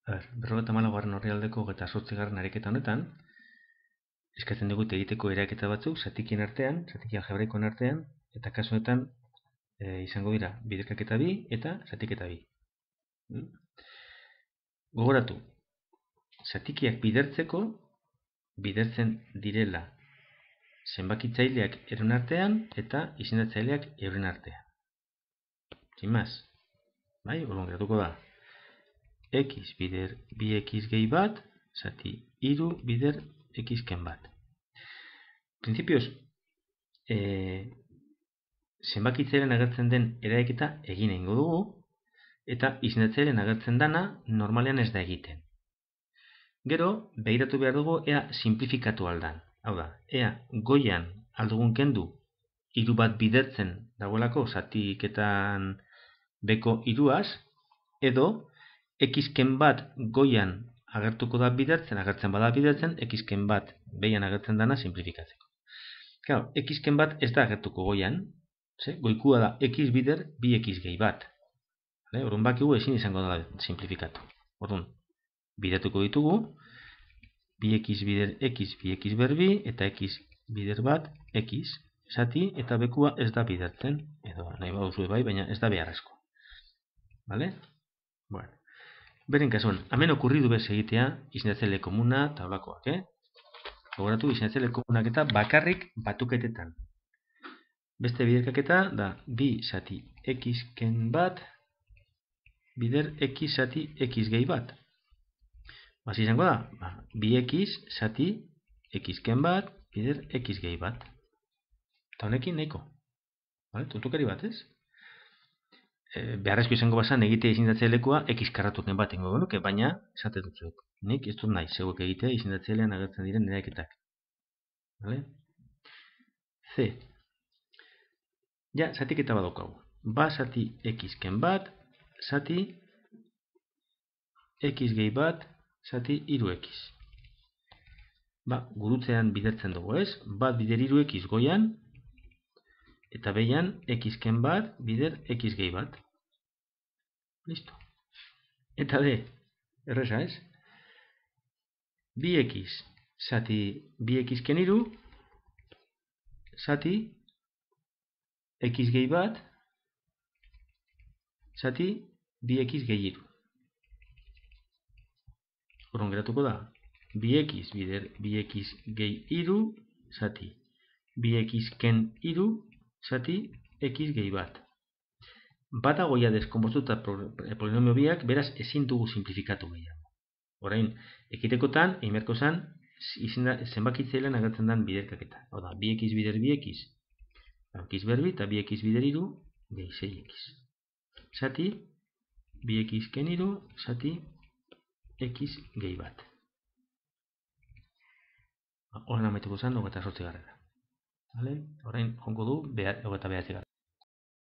54. orrialdeko 28. ariketa honetan, eskatzen dugu egiteko eraketa batzuk zatikien artean, zatiki algebraikoen artean, eta kasu honetan izango dira biderkaketa 2 eta zatiketa 2. Gogoratu, zatikiak bidertzeko, bidertzen direla zenbakitzaileak euren artean eta izendatzaileak euren artean. Sin más, bai, orduan geratuko da x bider 2x gehi bat, zati 3 bider x ken bat. Printzipioz, zenbakitzailean agertzen den eraketa egin egingo dugu, eta izendatzailean agertzen dana normalean ez da egiten. Gero, begiratu behar dugu ea simplifikatu aldan. Hau da, ea goian aldugun kendu 3 bat bidertzen dagoelako zatiketan beko 3az, edo x ken bat goian agertuko da bidertzen, agertzen bada bidertzen, x ken bat behian agertzen dana simplifikatzeko. Claro, x ken bat ez da agertuko goian, goikua da x bider 2x gehi bat. Orduan bakigu ezin izango da simplifikatu. Orduan, bidertuko ditugu 2x bider x, 2x ber 2, eta x bider bat x, zati eta bekua ez da bidertzen, edo nahi baduzu bai, baina ez da beharrezko. Vale? Bueno. Beren kasuan, hemen okurridu bez egitea izendatzaile komuna eta holakoak, Gogoratu izendatzaile komunak eta bakarrik batuketetan. Beste biderkaketa da 2 zati x ken bat bider x zati x gehi bat. Basi izango da, 2x zati x ken bat bider x gehi bat. Eta honekin nahiko. Tuntukari bat, ez? Beharrezko izango bazan egitea izendatzailekoa x karratuken bat ingo genuke, baina esate dutzuek. Nik ez dut nahi, zeuek egitea izendatzailean agertzen diren eraketak. Vale? C. Ja, zatiketa badaukagu. Ba zati x ken bat, zati x gehi bat, zati 3x. Ba, gurutzean bidertzen dugu, ez? Bat bider 3x goian, eta behian x ken bat bider x gehi bat. Listo. Eta D, erresa, ez? 2x zati 2x ken 3, zati x gehi bat, zati 2x gehi 3. Horren geratuko da, 2x bider 2x gehi 3, zati 2x ken 3, zati x gehi bat. Bata goia deskonpostuta polinomio biak, beraz ezin dugu simplifikatu gehiago. Orain, ekitekotan, eimerko zan, zenbakitzailean agertzen den biderkaketa. Hau da, 2x bider 2x, x ber 2, eta 2x bider 3, gehi 6x. Zati, 2x ken 3, zati, x gehi bat. Horren amaituko zan, 28. Orain, jongo du, 29.